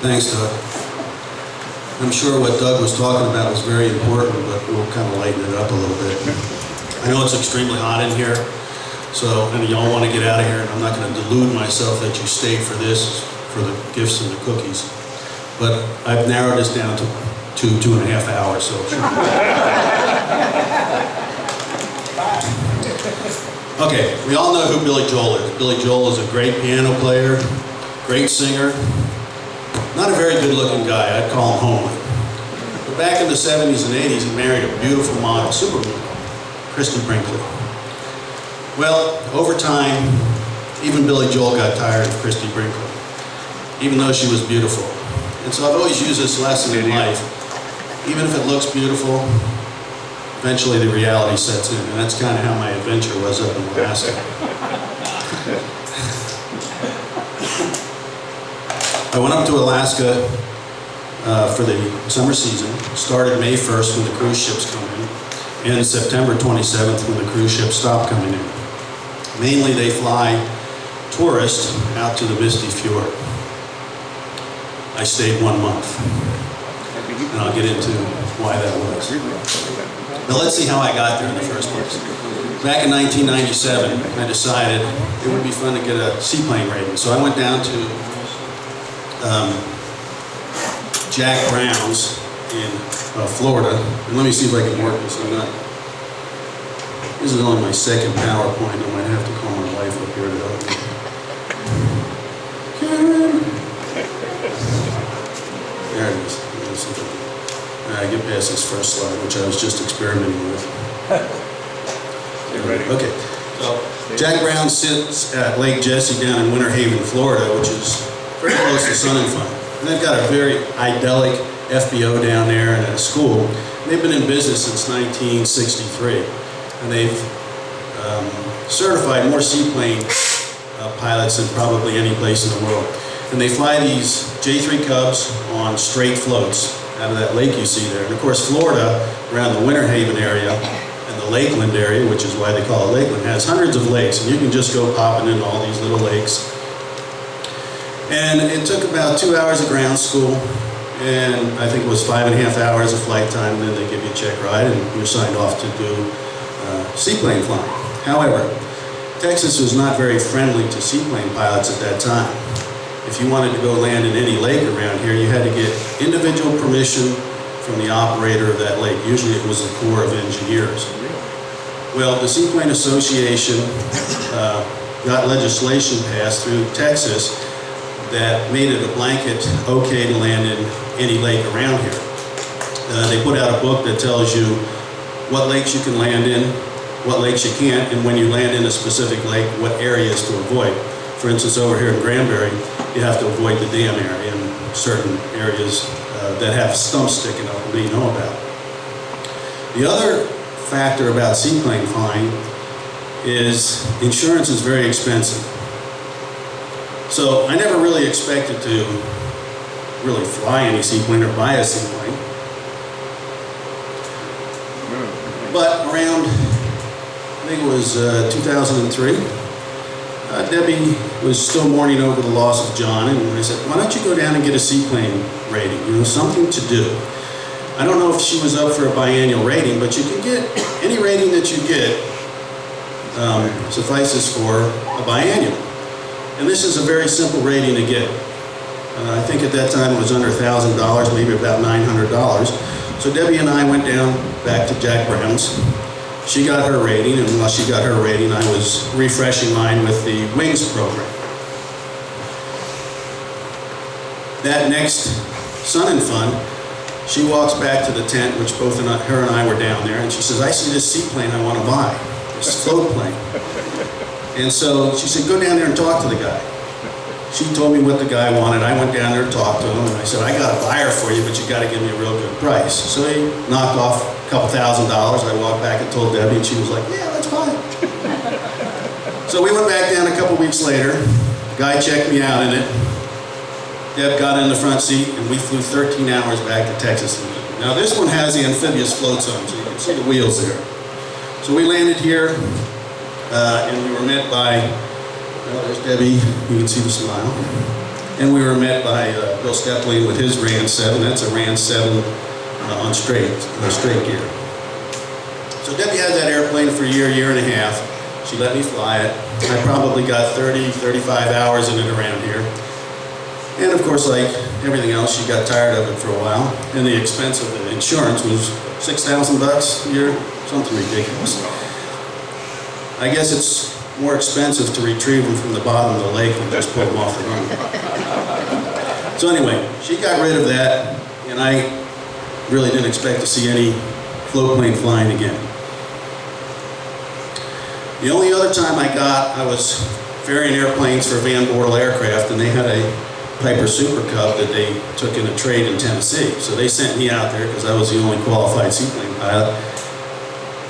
Thanks, Doug. I'm sure what Doug was talking about was very important, but we'll kind of lighten it up a little bit. I know it's extremely hot in here, so and y'all want to get out of here, and I'm not going to delude myself that you stayed for this, for the gifts and the cookies. But I've narrowed this down to 2.5 hours, so. Okay, we all know who Billy Joel is. Billy Joel is a great piano player, great singer. Not a very good-looking guy. I'd call him homely. But back in the 70s and 80s, he married a beautiful model, supermodel, Christie Brinkley. Well, over time, even Billy Joel got tired of Christie Brinkley, even though she was beautiful. And so I've always used this lesson in life. Even if it looks beautiful, eventually the reality sets in. And that's kind of how my adventure was up in Alaska. I went up to Alaska for the summer season. Started May 1st when the cruise ships come in, and September 27th when the cruise ships stop coming in. Mainly they fly tourists out to the Misty Fjord. I stayed 1 month, and I'll get into why that was. Now let's see how I got there in the first place. Back in 1997, I decided it would be fun to get a seaplane rating. So I went down to Jack Brown's in Florida. And let me see if I can work this. This is only my second PowerPoint. I might have to call my wife up here to help me. Karen! There it is. All right, get past this first slide, which I was just experimenting with. Ready? Okay. So Jack Brown sits at Lake Jesse down in Winter Haven, Florida, which is very close to Sun and Fun. And they've got a very idyllic FBO down there and a school. And they've been in business since 1963. And they've certified more seaplane pilots than probably any place in the world. And they fly these J3 Cubs on straight floats out of that lake you see there. And of course, Florida, around the Winter Haven area, and the Lakeland area, which is why they call it Lakeland, has hundreds of lakes. And you can just go popping into all these little lakes. And it took about 2 hours of ground school, and I think it was 5.5 hours of flight time, and then they give you a check ride, and you're signed off to do seaplane flying. However, Texas was not very friendly to seaplane pilots at that time. If you wanted to go land in any lake around here, you had to get individual permission from the operator of that lake. Usually it was the Corps of Engineers. Well, the Seaplane Association got legislation passed through Texas that made it a blanket okay to land in any lake around here. They put out a book that tells you what lakes you can land in, what lakes you can't, and when you land in a specific lake, what areas to avoid. For instance, over here in Granbury, you have to avoid the dam area and certain areas that have stumps sticking up that you know about. The other factor about seaplane flying is insurance is very expensive. So I never really expected to really fly any seaplane or buy a seaplane. But around, I think it was 2003, Debbie was still mourning over the loss of John, and I said, why don't you go down and get a seaplane rating, something to do. I don't know if she was up for a biannual rating, but you can get any rating that you get suffices for a biannual. And this is a very simple rating to get. I think at that time it was under $1,000, maybe about $900. So Debbie and I went down back to Jack Brown's. She got her rating, and while she got her rating, I was refreshing mine with the Wings program. That next Sun and Fun, she walks back to the tent, which both her and I were down there, and she says, I see this seaplane I want to buy, this float plane. And so she said, go down there and talk to the guy. She told me what the guy wanted. I went down there and talked to him, and I said, I got a buyer for you, but you got to give me a real good price. So he knocked off a couple $1,000. I walked back and told Debbie, and she was like, yeah, let's buy it. So we went back down a couple weeks later. The guy checked me out in it. Deb got in the front seat, and we flew 13 hours back to Texas. Now this one has the amphibious float zone, so you can see the wheels there. So we landed here, and we were met by, well, there's Debbie, you can see the smile. And we were met by Bill Stepling with his RAN 7. That's a RAN 7 on straight gear. So Debbie had that airplane for a year and a half. She let me fly it. I probably got 30, 35 hours in it around here. And of course, like everything else, she got tired of it for a while. And the expense of the insurance was $6,000 a year, something ridiculous. I guess it's more expensive to retrieve them from the bottom of the lake than just pull them off the run. So anyway, she got rid of that, and I really didn't expect to see any float plane flying again. The only other time I was ferrying airplanes for Van Borel Aircraft, and they had a Piper Super Cub that they took in a trade in Tennessee. So they sent me out there because I was the only qualified seaplane pilot.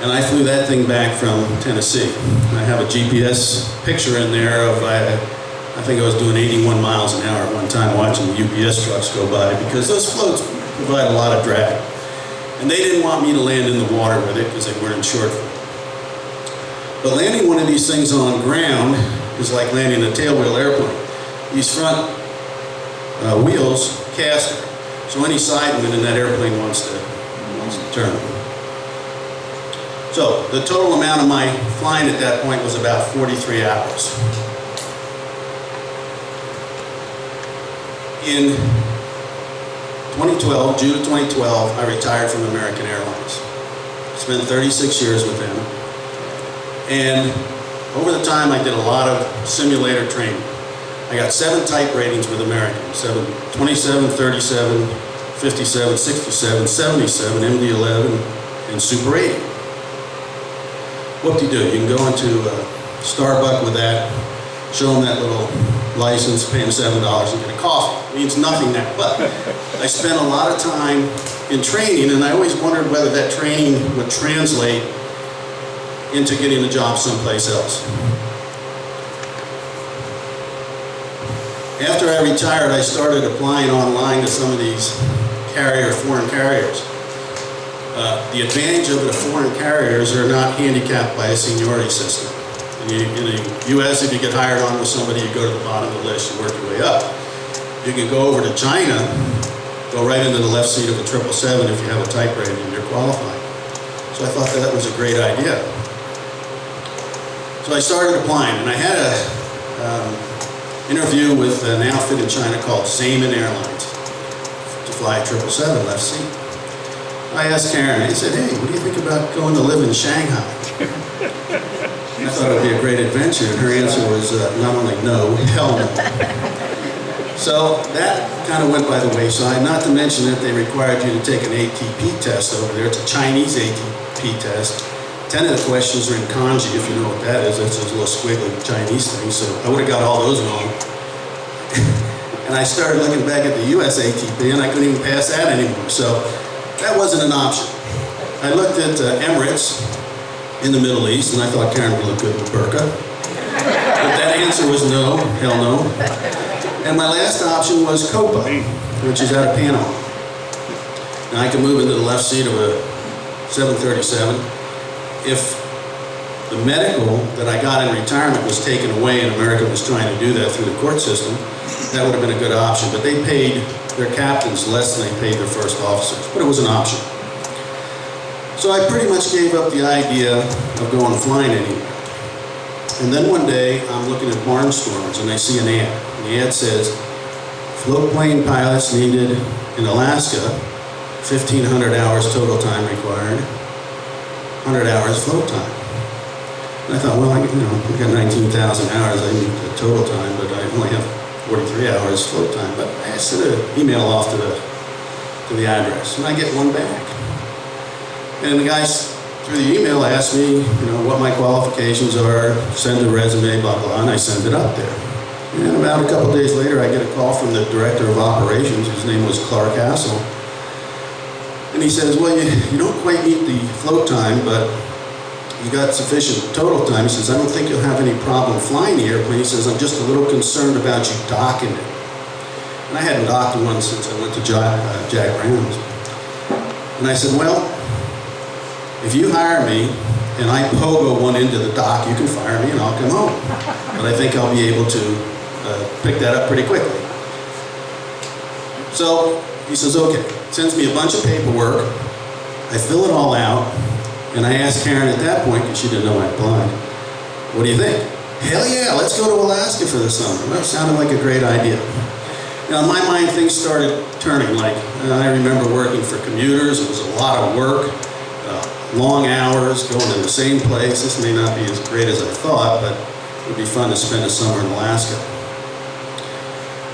And I flew that thing back from Tennessee. I have a GPS picture in there of, I think I was doing 81 miles an hour at one time watching the UPS trucks go by, because those floats provide a lot of drag. And they didn't want me to land in the water with it because they weren't insured for it. But landing one of these things on ground is like landing a tailwheel airplane. These front wheels caster, so any side wind in that airplane wants to turn. So the total amount of my flying at that point was about 43 hours. In 2012, June of 2012, I retired from American Airlines. Spent 36 years with them. And over the time, I did a lot of simulator training. I got 7 type ratings with American: 27, 37, 57, 67, 77, MD-11, and Super 80. What do? You can go into Starbucks with that, show them that little license, pay them $7 and get a coffee. It means nothing now, but I spent a lot of time in training, and I always wondered whether that training would translate into getting a job someplace else. After I retired, I started applying online to some of these foreign carriers. The advantage of the foreign carriers are not handicapped by a seniority system. In the U.S., if you get hired on with somebody, you go to the bottom of the list, you work your way up. You can go over to China, go right into the left seat of a 777 if you have a type rating and you're qualified. So I thought that was a great idea. So I started applying, and I had an interview with an outfit in China called Xiamen Airlines to fly a 777 left seat. I asked Karen, I said, hey, what do you think about going to live in Shanghai? I thought it would be a great adventure, and her answer was not only no, hell no. So that kind of went by the wayside, not to mention that they required you to take an ATP test over there. It's a Chinese ATP test. 10 of the questions are in kanji, if you know what that is. That's those little squiggly Chinese things, so I would have got all those wrong. And I started looking back at the US ATP, and I couldn't even pass that anymore. So that wasn't an option. I looked at Emirates in the Middle East, and I thought Karen would look good with burqa. But that answer was no, hell no. And my last option was Copa, which is out of Panama. Now I can move into the left seat of a 737. If the medical that I got in retirement was taken away, and America was trying to do that through the court system, that would have been a good option. But they paid their captains less than they paid their first officers, but it was an option. So I pretty much gave up the idea of going flying anywhere. And then one day, I'm looking at Barnstormers, and I see an ad. And the ad says, float plane pilots needed in Alaska, 1,500 hours total time required, 100 hours float time. And I thought, well, I got 19,000 hours, I need the total time, but I only have 43 hours float time. But I sent an email off to the address, and I get one back. And the guys through the email asked me, what my qualifications are, send a resume, blah, blah, and I send it up there. And about a couple days later, I get a call from the director of operations, whose name was Clark Hassel. And he says, well, you don't quite meet the float time, but you got sufficient total time. He says, I don't think you'll have any problem flying the airplane. He says, I'm just a little concerned about you docking it. And I hadn't docked one since I went to Jack Brown's. And I said, well, if you hire me and I pogo one into the dock, you can fire me and I'll come home. But I think I'll be able to pick that up pretty quickly. So he says, okay, sends me a bunch of paperwork. I fill it all out, and I asked Karen at that point, because she didn't know I applied, what do you think? Hell yeah, let's go to Alaska for the summer. Well, it sounded like a great idea. Now, in my mind, things started turning. Like, I remember working for commuters. It was a lot of work, long hours, going to the same place. This may not be as great as I thought, but it would be fun to spend a summer in Alaska.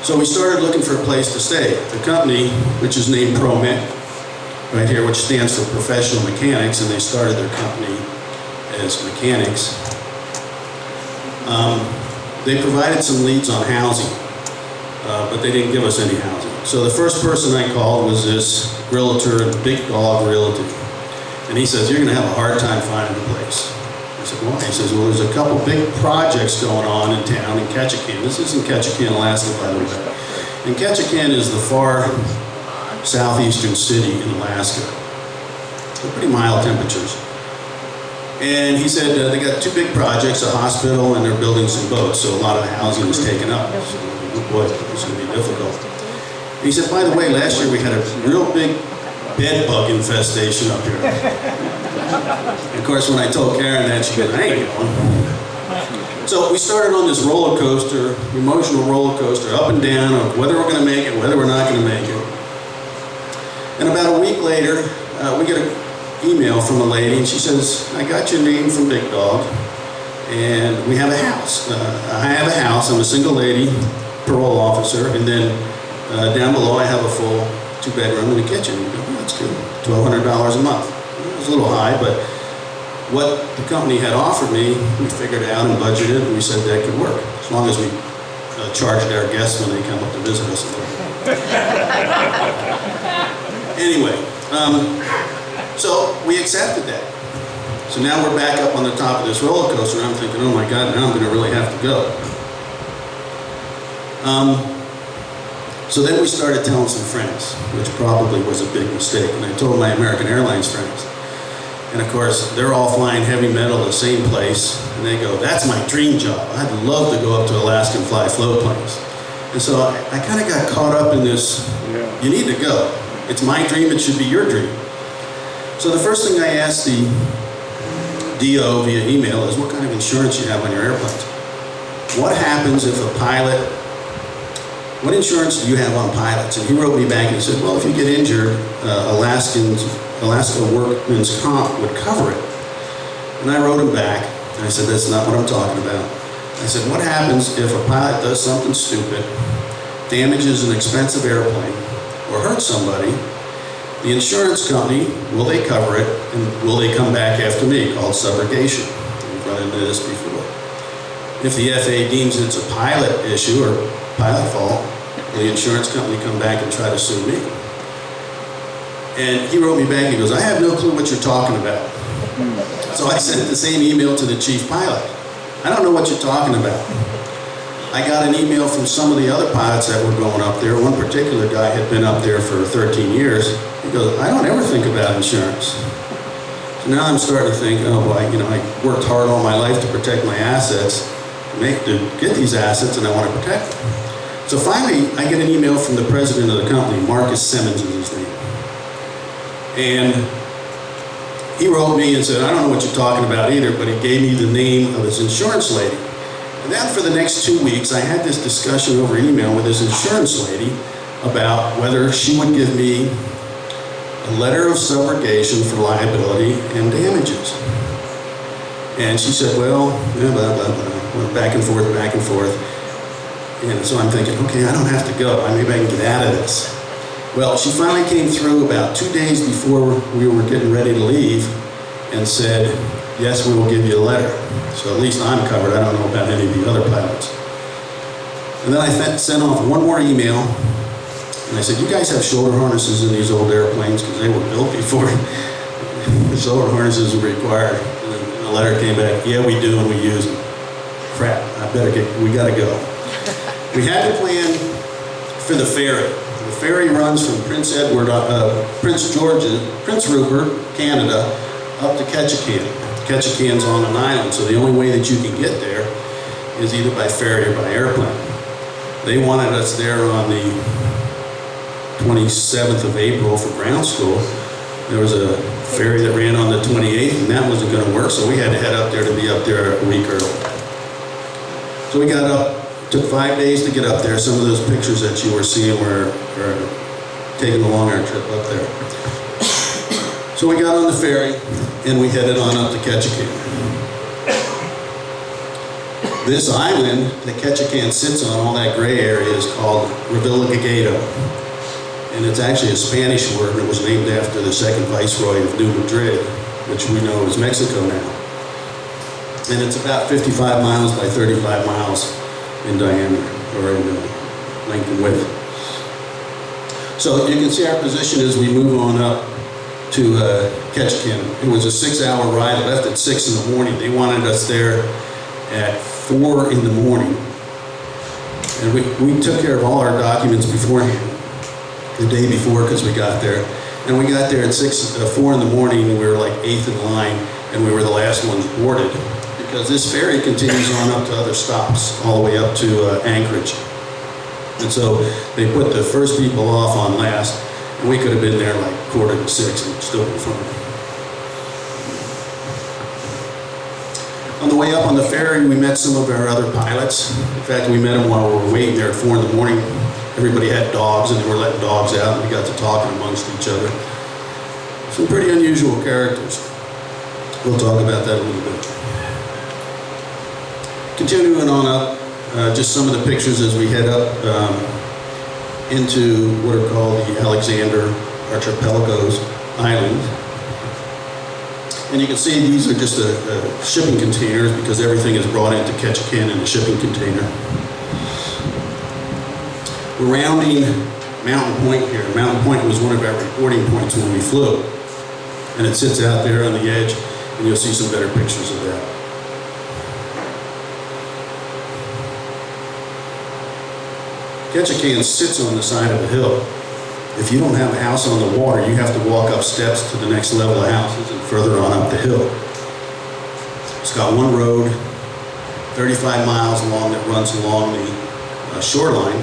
So we started looking for a place to stay. The company, which is named ProMech, right here, which stands for Professional Mechanics, and they started their company as mechanics. They provided some leads on housing, but they didn't give us any housing. So the first person I called was this realtor, Big Dog Realty. And he says, you're going to have a hard time finding a place. I said, why? He says, well, there's a couple big projects going on in town in Ketchikan. This isn't Ketchikan, Alaska, by the way. And Ketchikan is the far southeastern city in Alaska. They're pretty mild temperatures. And he said they got two big projects, a hospital, and they're building some boats, so a lot of the housing was taken up. So, oh boy, it's going to be difficult. And he said, by the way, last year we had a real big bed bug infestation up here. And of course, when I told Karen that, she goes, I ain't going. So we started on this roller coaster, emotional roller coaster, up and down of whether we're going to make it, whether we're not going to make it. And about a week later, we get an email from a lady, and she says, I got your name from Big Dog, and we have a house. I have a house. I'm a single lady, parole officer, and then down below I have a full 2-bedroom and a kitchen. We go, oh, that's good, $1,200 a month. It was a little high, but what the company had offered me, we figured out and budgeted, and we said that could work, as long as we charged our guests when they come up to visit us a little bit. Anyway, so we accepted that. So now we're back up on the top of this roller coaster, and I'm thinking, oh my God, now I'm going to really have to go. So then we started telling some friends, which probably was a big mistake. And I told my American Airlines friends. And of course, they're all flying heavy metal, the same place. And they go, that's my dream job. I'd love to go up to Alaska and fly float planes. And so I kind of got caught up in this, you need to go. It's my dream, it should be your dream. So the first thing I asked the DO via email is, what kind of insurance you have on your airplanes? What happens if a pilot, what insurance do you have on pilots? And he wrote me back and he said, well, if you get injured, Alaska Workman's Comp would cover it. And I wrote him back, and I said, that's not what I'm talking about. I said, what happens if a pilot does something stupid, damages an expensive airplane, or hurts somebody? The insurance company, will they cover it, and will they come back after me, called subrogation? We've run into this before. If the FAA deems it's a pilot issue or pilot fault, will the insurance company come back and try to sue me? And he wrote me back, he goes, I have no clue what you're talking about. So I sent the same email to the chief pilot. I don't know what you're talking about. I got an email from some of the other pilots that were going up there. One particular guy had been up there for 13 years. He goes, I don't ever think about insurance. So now I'm starting to think, oh boy, I worked hard all my life to protect my assets, to get these assets, and I want to protect them. So finally, I get an email from the president of the company, Marcus Simmons is his name. And he wrote me and said, I don't know what you're talking about either, but he gave me the name of his insurance lady. And then for the next 2 weeks, I had this discussion over email with his insurance lady about whether she would give me a letter of subrogation for liability and damages. And she said, well, blah, blah, blah. Went back and forth, back and forth. And so I'm thinking, okay, I don't have to go. Maybe I can get out of this. Well, she finally came through about 2 days before we were getting ready to leave and said, yes, we will give you a letter. So at least I'm covered. I don't know about any of the other pilots. And then I sent off one more email, and I said, you guys have shoulder harnesses in these old airplanes, because they were built before the shoulder harnesses were required. And then the letter came back, yeah, we do, and we use them. Crap, we gotta go. We had to plan for the ferry. The ferry runs from Prince Rupert, Canada, up to Ketchikan. Ketchikan's on an island, so the only way that you can get there is either by ferry or by airplane. They wanted us there on the 27th of April for ground school. There was a ferry that ran on the 28th, and that wasn't going to work, so we had to head up there to be up there a week early. So we got up, took 5 days to get up there. Some of those pictures that you were seeing were taking along our trip up there. So we got on the ferry, and we headed on up to Ketchikan. This island that Ketchikan sits on, all that gray area, is called Revillagigedo. And it's actually a Spanish word, and it was named after the second viceroy of New Madrid, which we know is Mexico now. And it's about 55 miles by 35 miles in diameter, or in length and width. So you can see our position as we move on up to Ketchikan. It was a 6-hour ride. I left at 6 in the morning. They wanted us there at 4 in the morning. And we took care of all our documents beforehand, the day before, because we got there. And we got there at 4 in the morning, and we were like 8th in line, and we were the last ones boarded, because this ferry continues on up to other stops, all the way up to Anchorage. And so they put the first people off on last, and we could have been there like 5:45 and still been fine. On the way up on the ferry, we met some of our other pilots. In fact, we met them while we were waiting there at 4 in the morning. Everybody had dogs, and they were letting dogs out, and we got to talking amongst each other. Some pretty unusual characters. We'll talk about that a little bit. Continuing on up, just some of the pictures as we head up into what are called the Alexander Archipelagos Islands. And you can see these are just shipping containers, because everything is brought into Ketchikan in a shipping container. We're rounding Mountain Point here. Mountain Point was one of our reporting points when we flew. And it sits out there on the edge, and you'll see some better pictures of that. Ketchikan sits on the side of a hill. If you don't have a house on the water, you have to walk up steps to the next level of houses and further on up the hill. It's got one road, 35 miles long, that runs along the shoreline,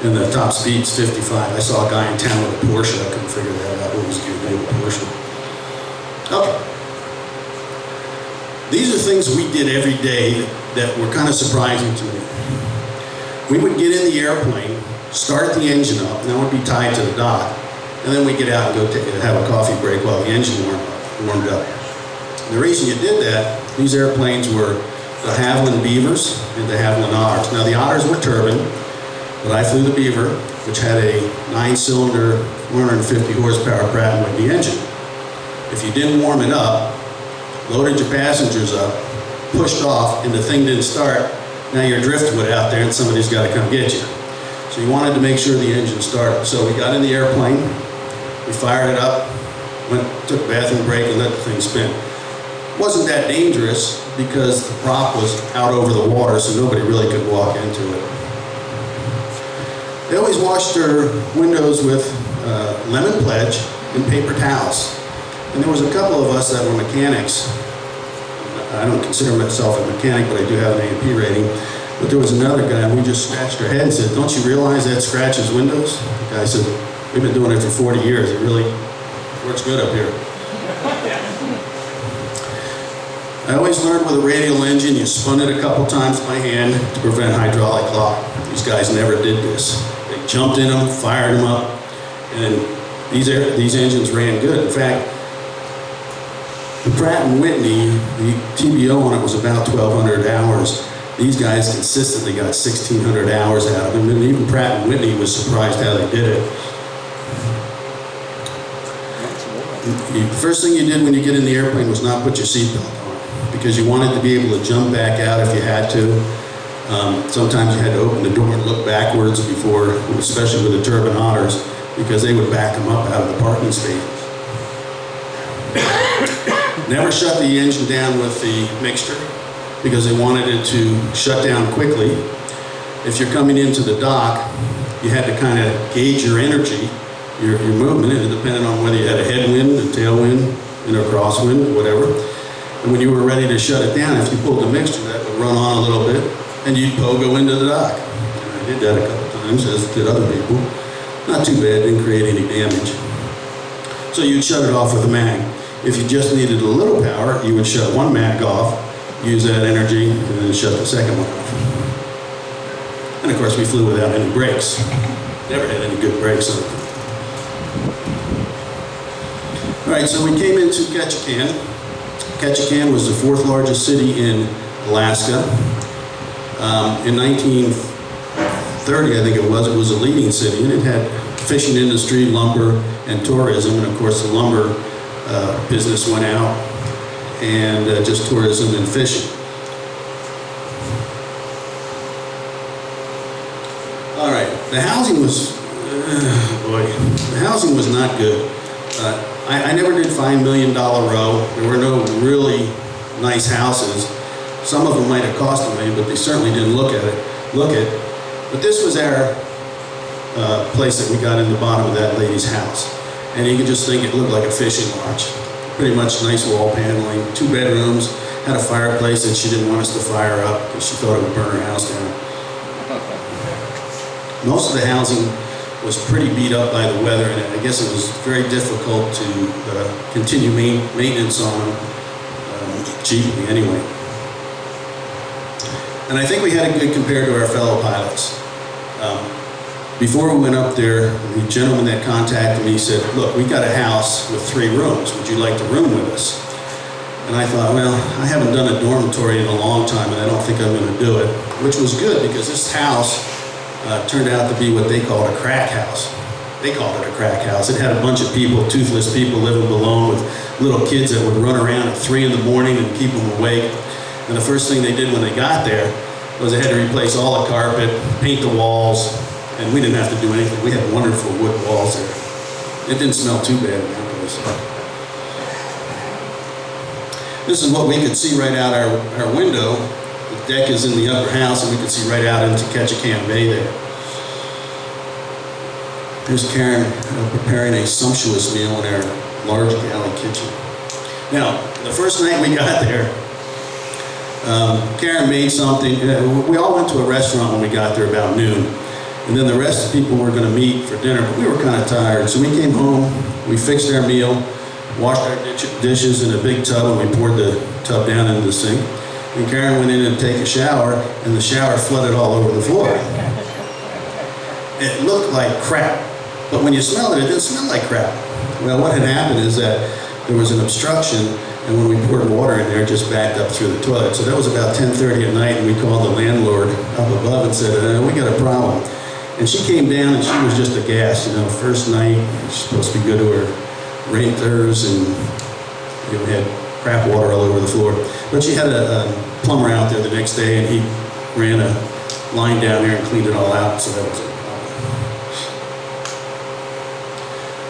and the top speed's 55. I saw a guy in town with a Porsche. I couldn't figure that out. What was the name of a Porsche? Okay. These are things we did every day that were kind of surprising to me. We would get in the airplane, start the engine up, and that would be tied to the dock, and then we'd get out and go have a coffee break while the engine warmed up. And the reason you did that, these airplanes were the Havilland Beavers and the Havilland Otters. Now the Otters were turbine, but I flew the Beaver, which had a 9-cylinder, 150 horsepower Pratt & Whitney engine. If you didn't warm it up, loaded your passengers up, pushed off, and the thing didn't start, now you're driftwood out there and somebody's got to come get you. So you wanted to make sure the engine started. So we got in the airplane, we fired it up, took a bathroom break, and let the thing spin. It wasn't that dangerous because the prop was out over the water, so nobody really could walk into it. They always washed their windows with lemon pledge and paper towels. And there was a couple of us that were mechanics. I don't consider myself a mechanic, but I do have an A&P rating. But there was another guy, and we just scratched our head and said, "Don't you realize that scratches windows?" The guy said, "We've been doing it for 40 years. It really works good up here." I always learned with a radial engine, you spun it a couple times by hand to prevent hydraulic lock. These guys never did this. They jumped in them, fired them up, and these engines ran good. In fact, the Pratt & Whitney, the TBO on it was about 1,200 hours. These guys consistently got 1,600 hours out of them, and even Pratt & Whitney was surprised how they did it. The first thing you did when you get in the airplane was not put your seatbelt on, because you wanted to be able to jump back out if you had to. Sometimes you had to open the door and look backwards before, especially with the turbine Otters, because they would back them up out of the parking space. Never shut the engine down with the mixture, because they wanted it to shut down quickly. If you're coming into the dock, you had to kind of gauge your energy, your movement, and it depended on whether you had a headwind, a tailwind, a crosswind, whatever. And when you were ready to shut it down, if you pulled the mixture, that would run on a little bit, and you'd go into the dock. And I did that a couple times, as did other people. Not too bad, didn't create any damage. So you'd shut it off with a mag. If you just needed a little power, you would shut one mag off, use that energy, and then shut the second one off. And of course, we flew without any brakes. Never had any good brakes on it. All right, so we came into Ketchikan. Ketchikan was the 4th largest city in Alaska. In 1930, I think it was a leading city, and it had fishing industry, lumber, and tourism. And of course, the lumber business went out, and just tourism and fishing. All right, the housing was, the housing was not good. I never did find $1 Million Row. There were no really nice houses. Some of them might have cost a million, but they certainly didn't look it. But this was our place that we got in the bottom of that lady's house. And you could just think it looked like a fishing lodge. Pretty much nice wall paneling, 2 bedrooms, had a fireplace that she didn't want us to fire up because she thought it would burn her house down. Most of the housing was pretty beat up by the weather, and I guess it was very difficult to continue maintenance on them cheaply anyway. And I think we had it good compared to our fellow pilots. Before we went up there, the gentleman that contacted me said, look, we got a house with 3 rooms. Would you like to room with us? And I thought, well, I haven't done a dormitory in a long time, and I don't think I'm going to do it, which was good because this house turned out to be what they called a crack house. They called it a crack house. It had a bunch of people, toothless people living below with little kids that would run around at 3 in the morning and keep them awake. And the first thing they did when they got there was they had to replace all the carpet, paint the walls, and we didn't have to do anything. We had wonderful wood walls there. It didn't smell too bad in that place. This is what we could see right out our window. The deck is in the upper house, and we could see right out into Ketchikan Bay there. Here's Karen preparing a sumptuous meal in our large galley kitchen. Now, the first night we got there, Karen made something. We all went to a restaurant when we got there about noon. And then the rest of the people were going to meet for dinner, but we were kind of tired. So we came home, we fixed our meal, washed our dishes in a big tub, and we poured the tub down into the sink. And Karen went in to take a shower, and the shower flooded all over the floor. It looked like crap, but when you smelled it, it didn't smell like crap. Well, what had happened is that there was an obstruction, and when we poured water in there, it just backed up through the toilet. So that was about 10:30 at night, and we called the landlord up above and said, we got a problem. And she came down, and she was just aghast. You know, first night, she's supposed to be good to her renters, and we had crap water all over the floor. But she had a plumber out there the next day, and he ran a line down there and cleaned it all out, so that was it.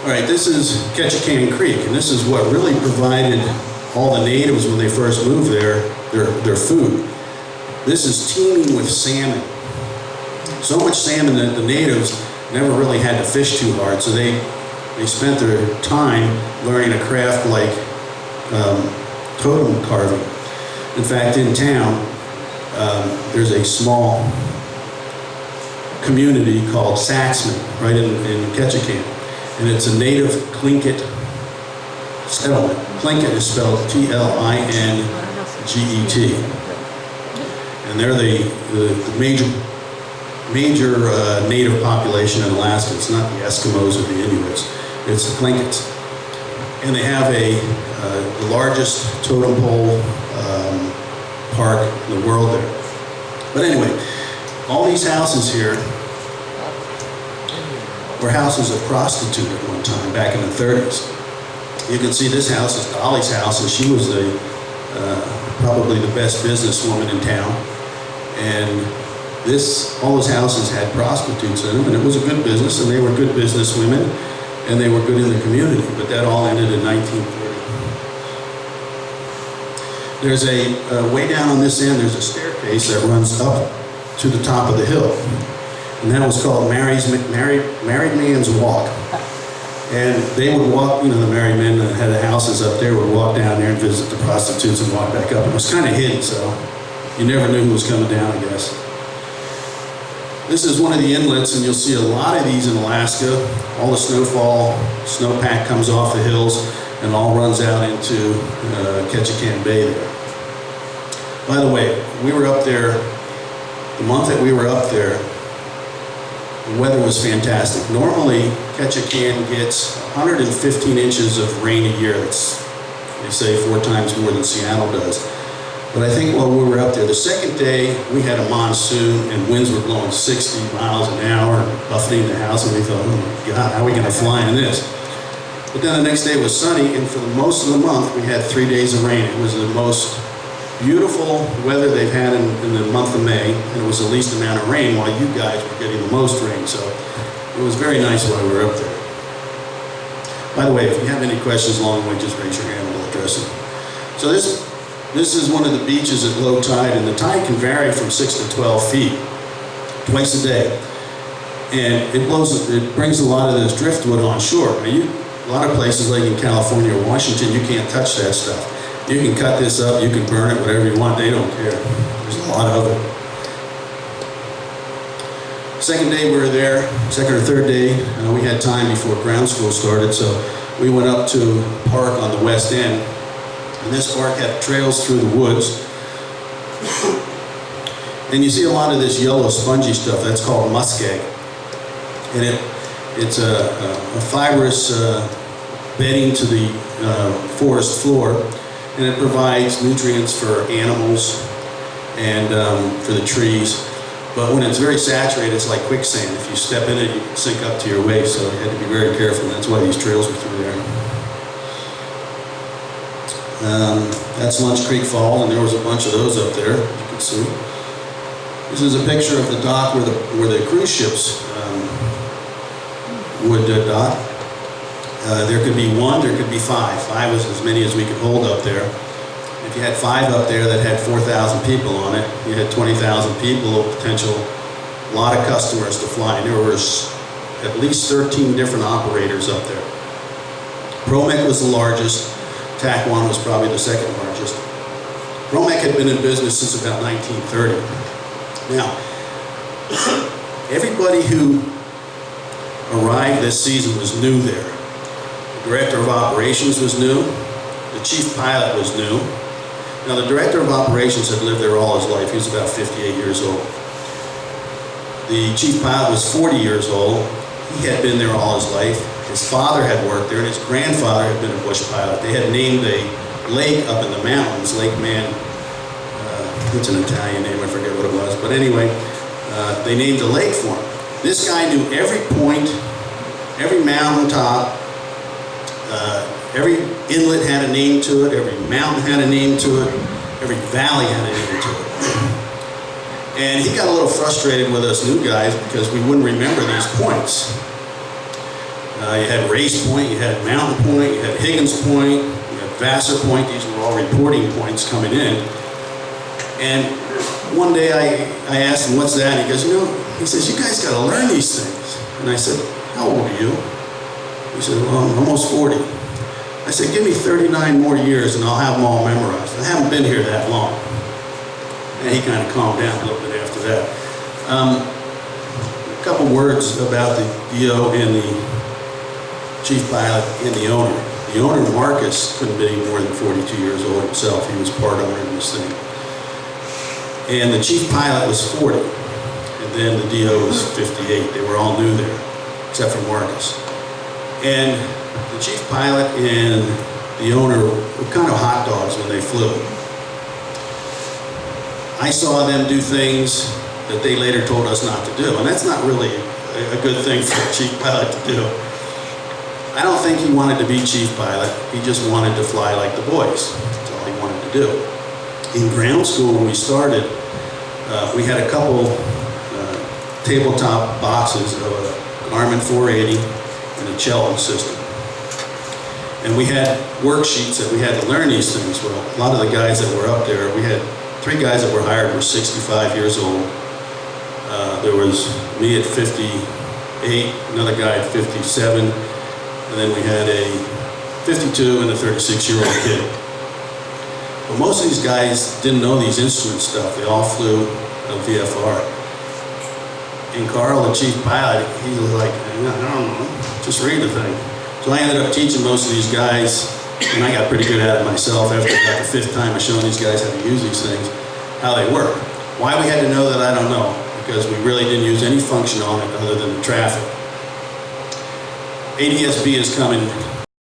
All right, this is Ketchikan Creek, and this is what really provided all the natives when they first moved there, their food. This is teeming with salmon. So much salmon that the natives never really had to fish too hard, so they spent their time learning a craft like totem carving. In fact, in town, there's a small community called Saxman, right in Ketchikan. And it's a native Tlingit settlement. Tlingit is spelled T-L-I-N-G-E-T. And they're the major native population in Alaska. It's not the Eskimos or the Inuits. It's the Tlingits. And they have the largest totem pole park in the world there. But anyway, all these houses here were houses of prostitutes at one time, back in the 30s. You can see this house is Dolly's house, and she was probably the best businesswoman in town. And all those houses had prostitutes in them, and it was a good business, and they were good business women, and they were good in the community. But that all ended in 1930. There's way down on this end, there's a staircase that runs up to the top of the hill. And that was called Married Man's Walk. And they would walk, the married men that had the houses up there would walk down there and visit the prostitutes and walk back up. It was kind of hidden, so you never knew who was coming down, I guess. This is one of the inlets, and you'll see a lot of these in Alaska. All the snowpack comes off the hills and all runs out into Ketchikan Bay there. By the way, we were up there, the month that we were up there, the weather was fantastic. Normally, Ketchikan gets 115 inches of rain a year. That's, they say, 4 times more than Seattle does. But I think while we were up there, the second day we had a monsoon and winds were blowing 60 miles an hour and buffeting the house, and we thought, oh my God, how are we going to fly in this? But then the next day was sunny, and for the most of the month we had 3 days of rain. It was the most beautiful weather they've had in the month of May, and it was the least amount of rain while you guys were getting the most rain. So it was very nice while we were up there. By the way, if you have any questions along the way, just raise your hand and we'll address them. So this is one of the beaches at low tide, and the tide can vary from 6 to 12 feet twice a day. And it brings a lot of this driftwood on shore. Now a lot of places like in California or Washington, you can't touch that stuff. You can cut this up, you can burn it, whatever you want, they don't care. There's a lot of it. Second day we were there, second or third day, we had time before ground school started, so we went up to a park on the west end. And this park had trails through the woods. And you see a lot of this yellow spongy stuff, that's called muskeg. And it's a fibrous bedding to the forest floor, and it provides nutrients for animals and for the trees. But when it's very saturated, it's like quicksand. If you step in it, you can sink up to your waist, so you had to be very careful. That's why these trails were through there. That's Lunch Creek Fall, and there was a bunch of those up there, as you can see. This is a picture of the dock where the cruise ships would dock. There could be 1, there could be 5. 5 was as many as we could hold up there. If you had 5 up there that had 4,000 people on it, you had 20,000 people of potential, a lot of customers to fly. And there was at least 13 different operators up there. Promec was the largest. TAC 1 was probably the second largest. Promec had been in business since about 1930. Now, everybody who arrived this season was new there. The director of operations was new. The chief pilot was new. Now, the director of operations had lived there all his life. He was about 58 years old. The chief pilot was 40 years old. He had been there all his life. His father had worked there, and his grandfather had been a bush pilot. They had named a lake up in the mountains, Lake Man. It's an Italian name, I forget what it was. But anyway, they named a lake for him. This guy knew every point, every mountaintop, every inlet had a name to it, every mountain had a name to it, every valley had a name to it. And he got a little frustrated with us new guys because we wouldn't remember these points. You had Race Point, you had Mountain Point, you had Higgins Point, you had Vassar Point. These were all reporting points coming in. And one day I asked him, what's that? And he goes, he says, you guys got to learn these things. And I said, how old are you? He said, well, I'm almost 40. I said, give me 39 more years and I'll have them all memorized. I haven't been here that long. And he kind of calmed down a little bit after that. A couple words about the DO and the chief pilot and the owner. The owner, Marcus, couldn't be more than 42 years old himself. He was part owner in this thing. And the chief pilot was 40. And then the DO was 58. They were all new there, except for Marcus. And the chief pilot and the owner were kind of hot dogs when they flew. I saw them do things that they later told us not to do, and that's not really a good thing for a chief pilot to do. I don't think he wanted to be chief pilot. He just wanted to fly like the boys. That's all he wanted to do. In ground school, when we started, we had a couple tabletop boxes of a Garmin 480 and a Chelton system. And we had worksheets that we had to learn these things. Well, a lot of the guys that were up there, we had 3 guys that were hired were 65 years old. There was me at 58, another guy at 57, and then we had a 52 and a 36-year-old kid. But most of these guys didn't know these instrument stuff. They all flew a VFR. And Carl, the chief pilot, he was like, I don't know, just read the thing. So I ended up teaching most of these guys, and I got pretty good at it myself after about the 5th time of showing these guys how to use these things, how they work. Why we had to know that, I don't know, because we really didn't use any function on it other than the traffic. ADS-B is coming